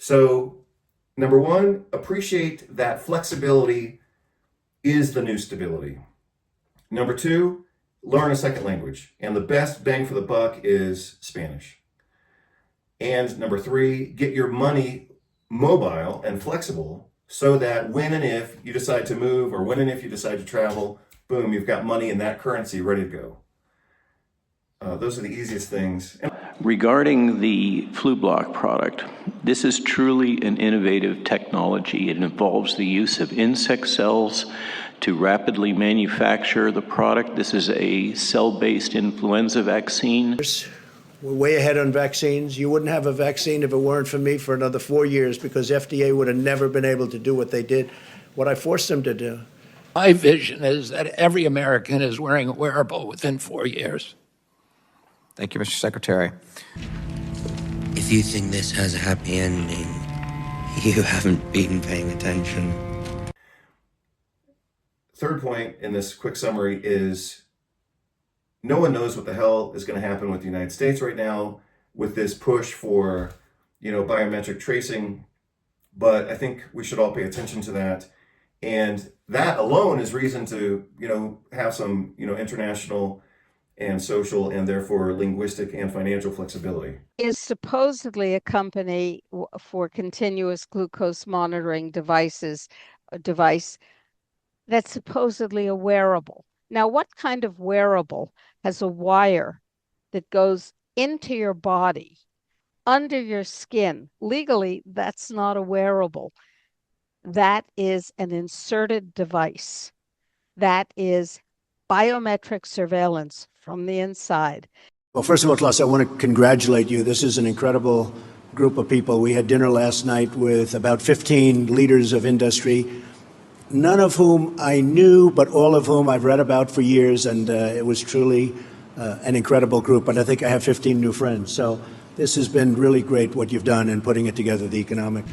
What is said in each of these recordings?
So, number one, appreciate that flexibility is the new stability. Number two, learn a second language. And the best bang for the buck is Spanish. And number three, get your money mobile and flexible so that when and if you decide to move or when and if you decide to travel, boom, you've got money in that currency ready to go. Those are the easiest things. Regarding the flu block product, this is truly an innovative technology. It involves the use of insect cells to rapidly manufacture the product. This is a cell-based influenza vaccine. We're way ahead on vaccines. You wouldn't have a vaccine if it weren't for me for another 4 years, because FDA would have never been able to do what they did, what I forced them to do. My vision is that every American is wearing a wearable within 4 years. Thank you, Mr. Secretary. If you think this has a happy ending, you haven't been paying attention. Third point in this quick summary is no one knows what the hell is going to happen with the United States right now with this push for, biometric tracing. But I think we should all pay attention to that. And that alone is reason to, have some, international and social and therefore linguistic and financial flexibility. Is supposedly a company for continuous glucose monitoring device that's supposedly a wearable. Now, what kind of wearable has a wire that goes into your body, under your skin? Legally, that's not a wearable. That is an inserted device. That is biometric surveillance from the inside. Well, first of all, Klaus, I want to congratulate you. This is an incredible group of people. We had dinner last night with about 15 leaders of industry, none of whom I knew, but all of whom I've read about for years, and it was truly an incredible group. And I think I have 15 new friends. So this has been really great what you've done in putting it together, the economic.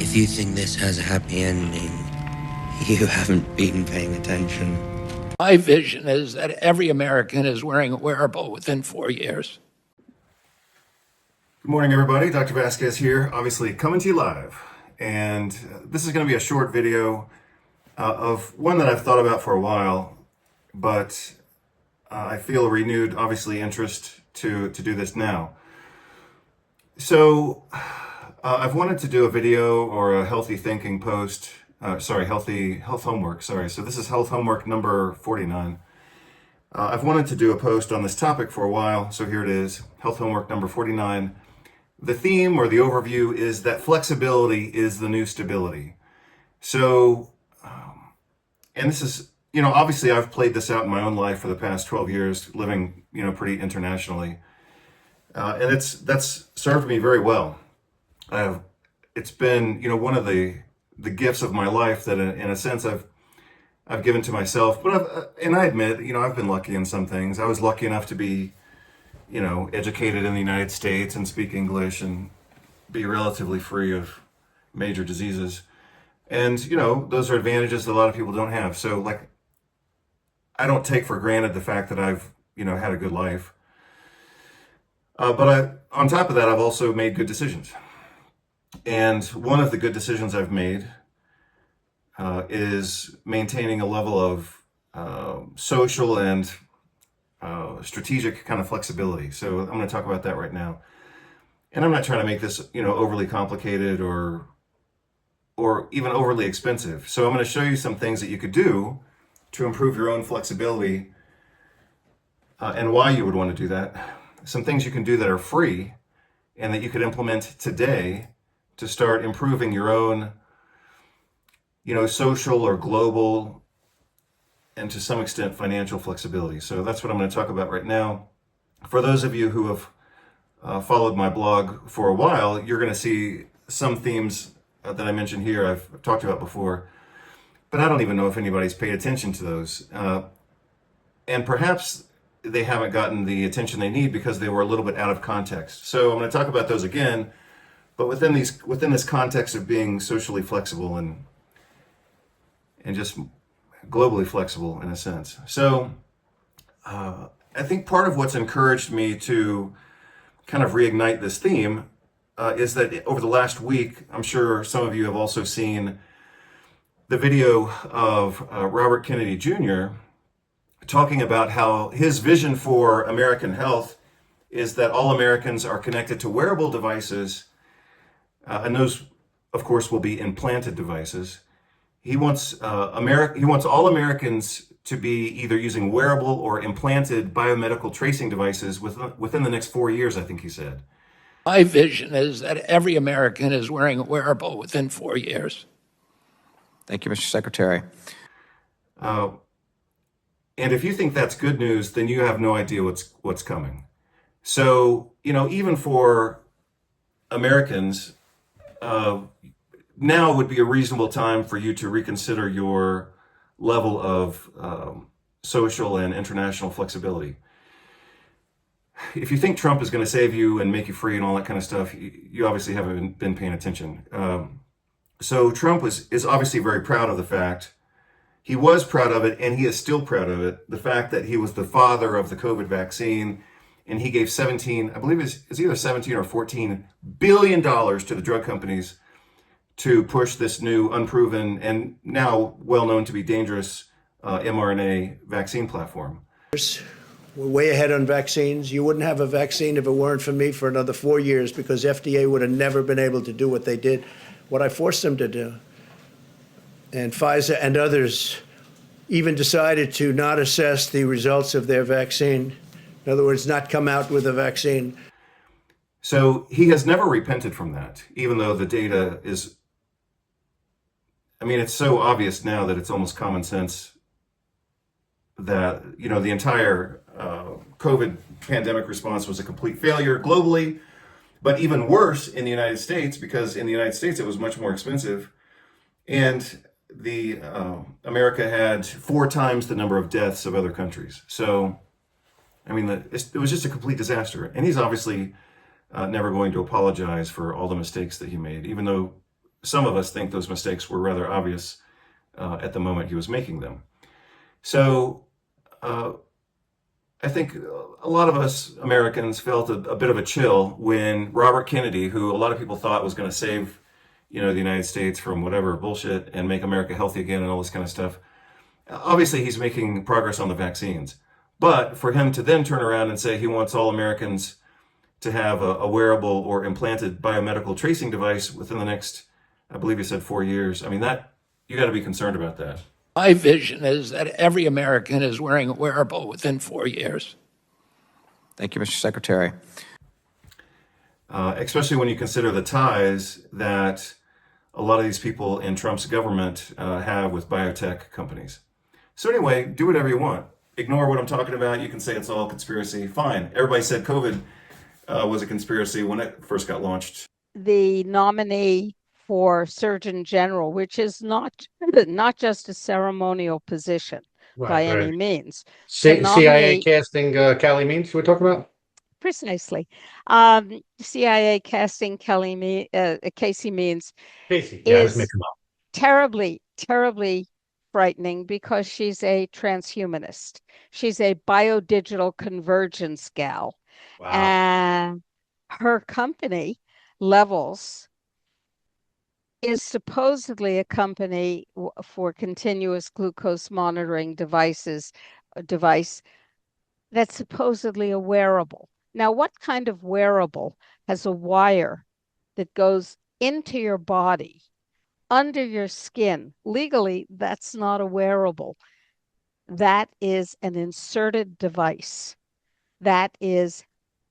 If you think this has a happy ending, you haven't been paying attention. My vision is that every American is wearing a wearable within 4 years. Good morning, everybody. Dr. Vasquez here, obviously coming to you live. And this is going to be a short video of one that I've thought about for a while, but I feel renewed, obviously, interest to do this now. So I've wanted to do a video or a healthy thinking post. Health homework. So this is health homework number 49. I've wanted to do a post on this topic for a while, so here it is, health homework number 49. The theme or the overview is that flexibility is the new stability. So, and this is, obviously I've played this out in my own life for the past 12 years, living, pretty internationally. And that's served me very well. It's been, one of the gifts of my life that in a sense I've given to myself, but I admit, I've been lucky in some things. I was lucky enough to be, educated in the United States and speak English and be relatively free of major diseases. And, those are advantages that a lot of people don't have. So I don't take for granted the fact that I've, had a good life. But on top of that, I've also made good decisions. And one of the good decisions I've made is maintaining a level of social and strategic kind of flexibility. So I'm going to talk about that right now. And I'm not trying to make this, overly complicated or even overly expensive. So I'm going to show you some things that you could do to improve your own flexibility and why you would want to do that. Some things you can do that are free and that you could implement today to start improving your own, social or global, and to some extent financial flexibility. So that's what I'm going to talk about right now. For those of you who have followed my blog for a while, you're going to see some themes that I mentioned here I've talked about before, but I don't even know if anybody's paid attention to those. And perhaps they haven't gotten the attention they need because they were a little bit out of context. So I'm going to talk about those again, but within this context of being socially flexible and just globally flexible in a sense. So I think part of what's encouraged me to kind of reignite this theme is that over the last week, I'm sure some of you have also seen the video of Robert Kennedy Jr. talking about how his vision for American health is that all Americans are connected to wearable devices, and those, of course, will be implanted devices. He wants he wants all Americans to be either using wearable or implanted biomedical tracing devices within the next 4 years, I think he said. My vision is that every American is wearing a wearable within 4 years. Thank you, Mr. Secretary. And if you think that's good news, then you have no idea what's coming. So, even for Americans, now would be a reasonable time for you to reconsider your level of social and international flexibility. If you think Trump is going to save you and make you free and all that kind of stuff, you obviously haven't been paying attention. So Trump is obviously very proud of the fact, he was proud of it, and he is still proud of it, the fact that he was the father of the COVID vaccine, and he gave 17, I believe it's either 17 or 14 billion dollars to the drug companies to push this new, unproven, and now well known to be dangerous mRNA vaccine platform. We're way ahead on vaccines. You wouldn't have a vaccine if it weren't for me for another 4 years, because FDA would have never been able to do what they did, what I forced them to do. And Pfizer and others even decided to not assess the results of their vaccine. In other words, not come out with a vaccine. So he has never repented from that, even though the data is, it's so obvious now that it's almost common sense that, the entire COVID pandemic response was a complete failure globally, but even worse in the United States, because in the United States it was much more expensive. And the America had 4 times the number of deaths of other countries. So, it was just a complete disaster. And he's obviously never going to apologize for all the mistakes that he made, even though some of us think those mistakes were rather obvious at the moment he was making them. So I think a lot of us Americans felt a bit of a chill when Robert Kennedy, who a lot of people thought was going to save, the United States from whatever bullshit and make America healthy again and all this kind of stuff. Obviously, he's making progress on the vaccines. But for him to then turn around and say he wants all Americans to have a wearable or implanted biomedical tracing device within the next, I believe he said 4 years. That you got to be concerned about that. My vision is that every American is wearing a wearable within 4 years. Thank you, Mr. Secretary. Especially when you consider the ties that a lot of these people in Trump's government have with biotech companies. So anyway, do whatever you want. Ignore what I'm talking about. You can say it's all conspiracy. Fine. Everybody said COVID was a conspiracy when it first got launched. The nominee for Surgeon General, which is not just a ceremonial position by any means. CIA casting Callie Means, we're talking about? Precisely. CIA casting Casey Means Casey, yeah, let's is make him up. terribly, terribly frightening, because she's a transhumanist. She's a biodigital convergence gal. Wow. And her company, Levels, is supposedly a company for continuous glucose monitoring device that's supposedly a wearable. Now, what kind of wearable has a wire that goes into your body, under your skin? Legally, that's not a wearable. That is an inserted device. That is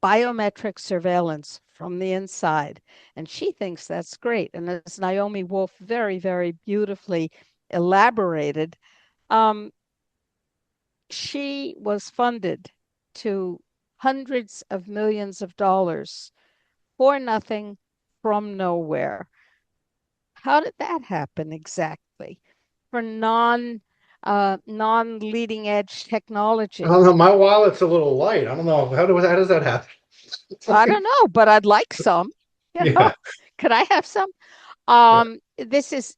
biometric surveillance from the inside. And she thinks that's great. And as Naomi Wolf very, very beautifully elaborated, she was funded to hundreds of millions of dollars for nothing, from nowhere. How did that happen exactly? For non-leading edge technology. I don't know. My wallet's a little light. I don't know. How does that happen? I don't know, but I'd like some. Yeah. Could I have some?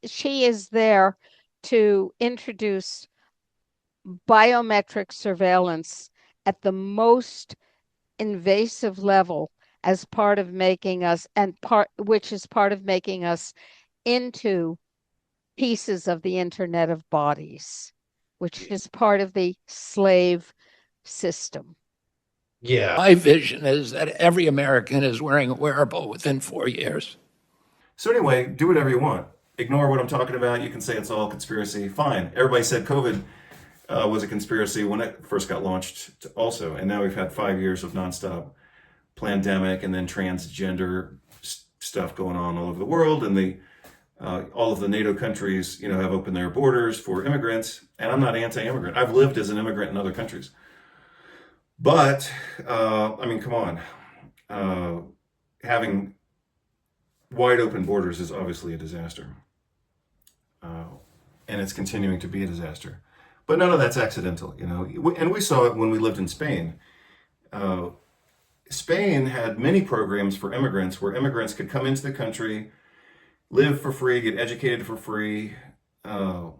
She is there to introduce biometric surveillance at the most invasive level as part of making us, which is part of making us into pieces of the Internet of Bodies, which is part of the slave system. Yeah. My vision is that every American is wearing a wearable within 4 years. So anyway, do whatever you want. Ignore what I'm talking about. You can say it's all conspiracy. Fine. Everybody said COVID was a conspiracy when it first got launched also. And now we've had 5 years of nonstop pandemic and then transgender stuff going on all over the world. And all of the NATO countries, have opened their borders for immigrants. And I'm not anti-immigrant. I've lived as an immigrant in other countries. But, come on. Having wide open borders is obviously a disaster. And it's continuing to be a disaster. But none of that's accidental, And we saw it when we lived in Spain. Spain had many programs for immigrants where immigrants could come into the country, live for free, get educated for free. And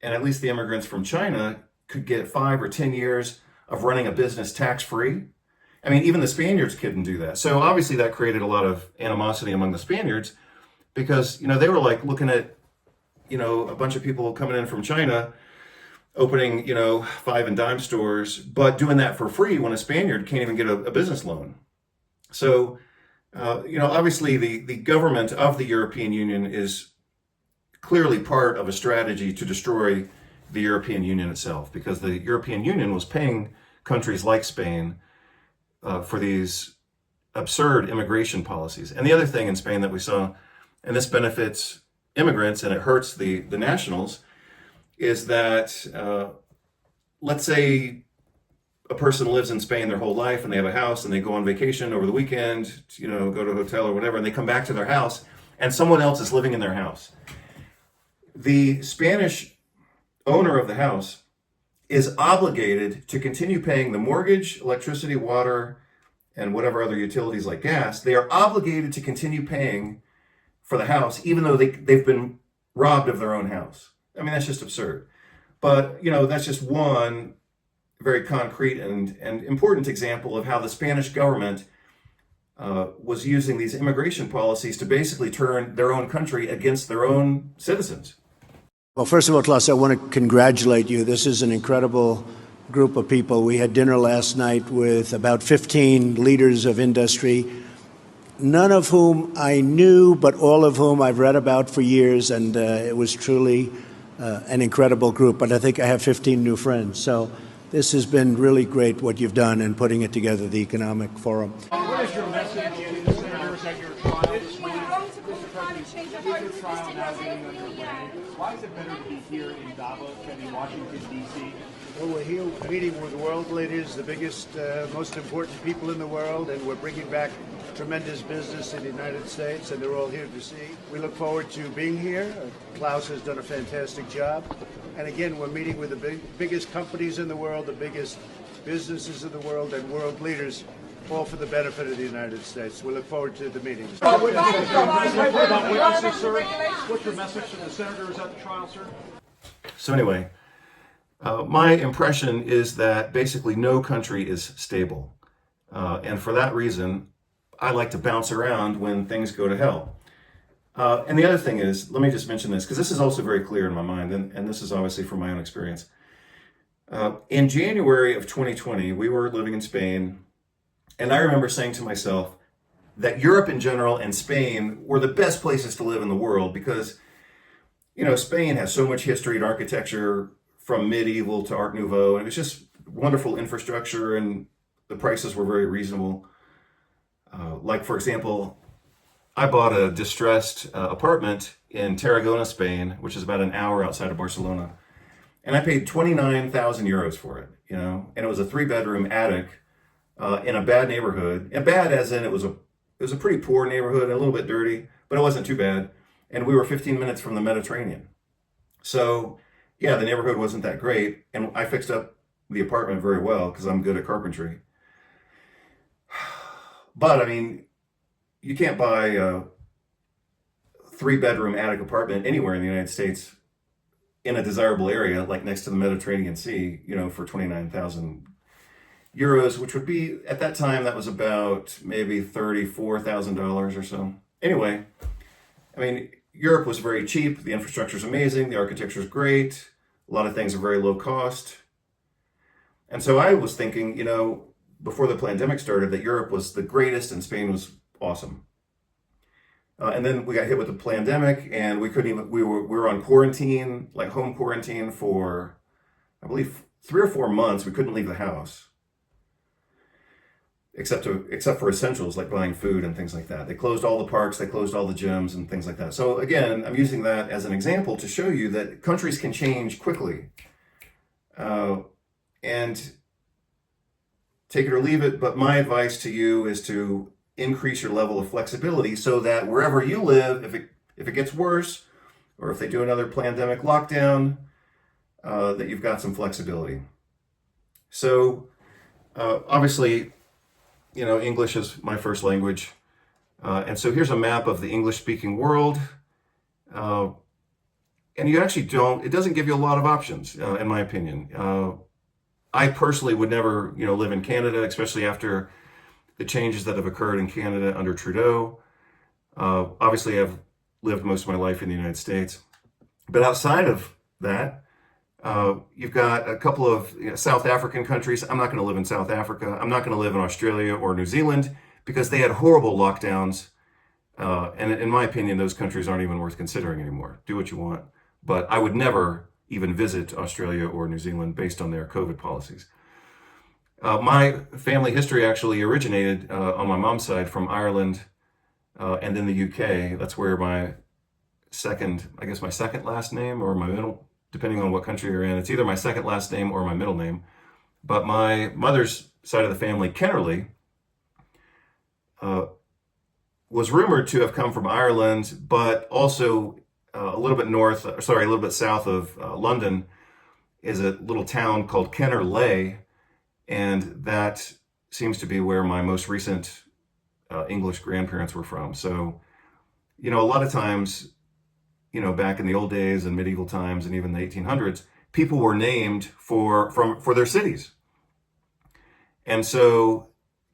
at least the immigrants from China could get 5 or 10 years of running a business tax-free. Even the Spaniards couldn't do that. So obviously that created a lot of animosity among the Spaniards because, they were like looking at, a bunch of people coming in from China opening, 5 and dime stores, but doing that for free when a Spaniard can't even get a business loan. So, obviously the government of the European Union is clearly part of a strategy to destroy the European Union itself, because the European Union was paying countries like Spain for these absurd immigration policies. And the other thing in Spain that we saw, and this benefits immigrants and it hurts the nationals, is that let's say a person lives in Spain their whole life and they have a house and they go on vacation over the weekend, go to a hotel or whatever, and they come back to their house and someone else is living in their house. The Spanish owner of the house is obligated to continue paying the mortgage, electricity, water, and whatever other utilities like gas. They are obligated to continue paying for the house, even though they've been robbed of their own house. That's just absurd. But, that's just one very concrete and important example of how the Spanish government was using these immigration policies to basically turn their own country against their own citizens. Well, first of all, Klaus, I want to congratulate you. This is an incredible group of people. We had dinner last night with about 15 leaders of industry, none of whom I knew, but all of whom I've read about for years, and it was truly an incredible group. But I think I have 15 new friends. So this has been really great what you've done in putting it together, the Economic Forum. What is your message to the senators at your trial this week? Is your trial now getting underway? Why is it better to be here in Davos than in Washington, D.C.? Well, we're here meeting with world leaders, the biggest, most important people in the world, and we're bringing back tremendous business in the United States, and they're all here to see. We look forward to being here. Klaus has done a fantastic job. And again, we're meeting with the biggest companies in the world, the biggest businesses in the world, and world leaders, all for the benefit of the United States. We look forward to the meetings. What's your message to the senators at the trial, sir? So anyway, my impression is that basically no country is stable. And for that reason, I like to bounce around when things go to hell. And the other thing is, let me just mention this, because this is also very clear in my mind, and this is obviously from my own experience. In January of 2020, we were living in Spain, and I remember saying to myself that Europe in general and Spain were the best places to live in the world because, Spain has so much history and architecture from medieval to Art Nouveau, and it was just wonderful infrastructure, and the prices were very reasonable. Like, for example, I bought a distressed apartment in Tarragona, Spain, which is about an hour outside of Barcelona. And I paid 29,000 euros for it, and it was a 3-bedroom attic in a bad neighborhood. And bad as in it was a pretty poor neighborhood, a little bit dirty, but it wasn't too bad. And we were 15 minutes from the Mediterranean. So yeah, the neighborhood wasn't that great. And I fixed up the apartment very well because I'm good at carpentry. But you can't buy a 3-bedroom attic apartment anywhere in the United States in a desirable area, like next to the Mediterranean Sea, for 29,000 euros, which would be, at that time, that was about maybe $34,000 or so. Anyway, I mean, Europe was very cheap. The infrastructure is amazing. The architecture is great. A lot of things are very low cost. And so I was thinking, before the pandemic started, that Europe was the greatest and Spain was awesome. And then we got hit with the pandemic, and we couldn't even. We were on quarantine, like home quarantine, for I believe 3 or 4 months. We couldn't leave the house, except for essentials like buying food and things like that. They closed all the parks, they closed all the gyms and things like that. So again, I'm using that as an example to show you that countries can change quickly, and take it or leave it. But my advice to you is to increase your level of flexibility so that wherever you live, if it gets worse, or if they do another pandemic lockdown, that you've got some flexibility. So obviously, English is my first language. And so here's a map of the English-speaking world. And you actually it doesn't give you a lot of options, in my opinion. I personally would never, live in Canada, especially after the changes that have occurred in Canada under Trudeau. Obviously, I've lived most of my life in the United States. But outside of that, you've got a couple of South African countries. I'm not going to live in South Africa. I'm not going to live in Australia or New Zealand because they had horrible lockdowns. And in my opinion, those countries aren't even worth considering anymore. Do what you want. But I would never even visit Australia or New Zealand based on their COVID policies. My family history actually originated on my mom's side from Ireland and then the UK. That's where my second last name or my middle, depending on what country you're in. It's either my second last name or my middle name. But my mother's side of the family, Kennerly, was rumored to have come from Ireland, but also a little bit south of London is a little town called Kennerley, and that seems to be where my most recent English grandparents were from. So, a lot of times, back in the old days and medieval times and even the 1800s, people were named for their cities. And so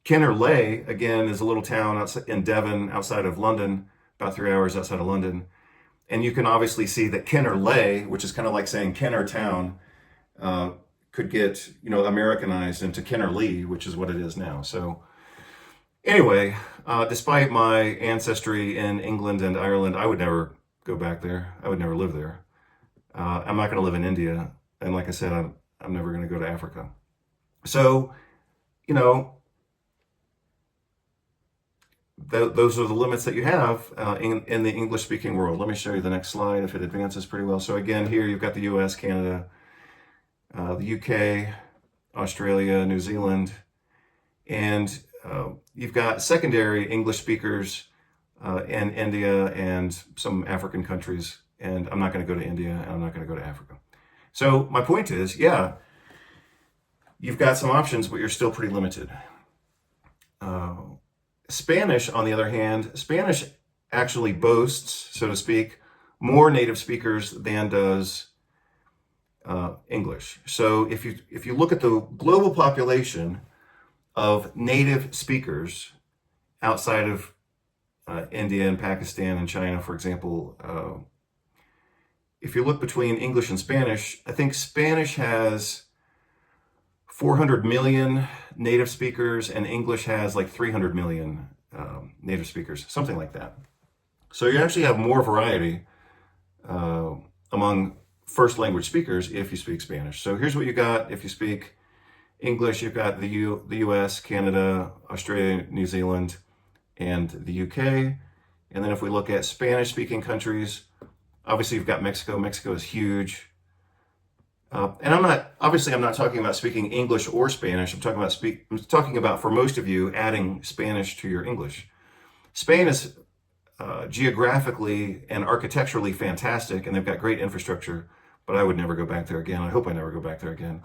Kennerley, again, is a little town in Devon outside of London, about 3 hours outside of London. And you can obviously see that Kennerley, which is kind of like saying Kenner Town, could get, Americanized into Kennerley, which is what it is now. So anyway, despite my ancestry in England and Ireland, I would never go back there. I would never live there. I'm not going to live in India. And like I said, I'm never going to go to Africa. So, those are the limits that you have in the English-speaking world. Let me show you the next slide if it advances pretty well. So again, here you've got the US, Canada, the UK, Australia, New Zealand, and you've got secondary English speakers in India and some African countries. And I'm not going to go to India, and I'm not going to go to Africa. So my point is, you've got some options, but you're still pretty limited. Spanish, on the other hand, Spanish actually boasts, so to speak, more native speakers than does English. So if you look at the global population of native speakers outside of India and Pakistan and China, for example, if you look between English and Spanish, I think Spanish has 400 million native speakers, and English has like 300 million native speakers, something like that. So you actually have more variety among first language speakers if you speak Spanish. So here's what you got if you speak English. You've got the US, Canada, Australia, New Zealand, and the UK. And then if we look at Spanish-speaking countries, obviously you've got Mexico. Mexico is huge. And I'm not talking about speaking English or Spanish. I'm talking about, for most of you, adding Spanish to your English. Spain is geographically and architecturally fantastic, and they've got great infrastructure, but I would never go back there again. I hope I never go back there again.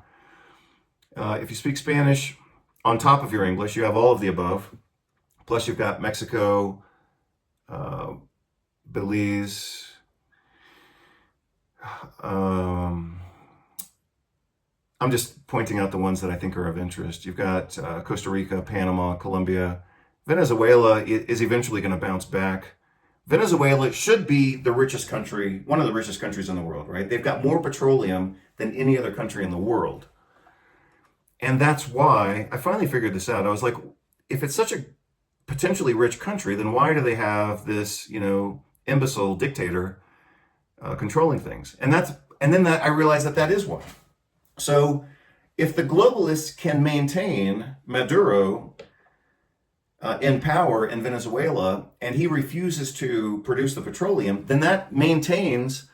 If you speak Spanish on top of your English, you have all of the above. Plus you've got Mexico, Belize, I'm just pointing out the ones that I think are of interest. You've got Costa Rica, Panama, Colombia. Venezuela is eventually going to bounce back. Venezuela should be the richest country, one of the richest countries in the world, right? They've got more petroleum than any other country in the world. And that's why I finally figured this out. I was like, if it's such a potentially rich country, then why do they have this, imbecile dictator controlling things? And then I realized that is why. So if the globalists can maintain Maduro in power in Venezuela, and he refuses to produce the petroleum, then that maintains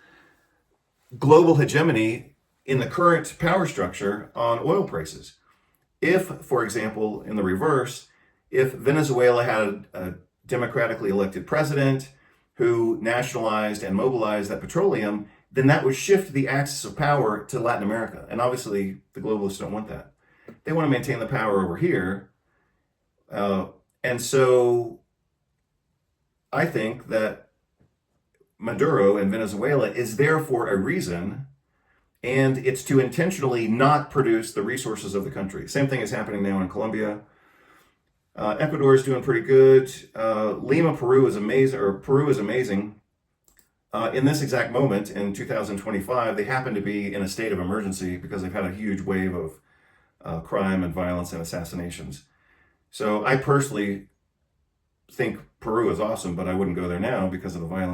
global hegemony in the current power structure on oil prices. If, for example, in the reverse, if Venezuela had a democratically elected president who nationalized and mobilized that petroleum, then that would shift the axis of power to Latin America. And obviously, the globalists don't want that. They want to maintain the power over here. And so I think that Maduro in Venezuela is there for a reason, and it's to intentionally not produce the resources of the country. Same thing is happening now in Colombia. Ecuador is doing pretty good. Lima, Peru is amazing. In this exact moment in 2025, they happen to be in a state of emergency because they've had a huge wave of crime and violence and assassinations. So I personally think Peru is awesome, but I wouldn't go there now because of the violence.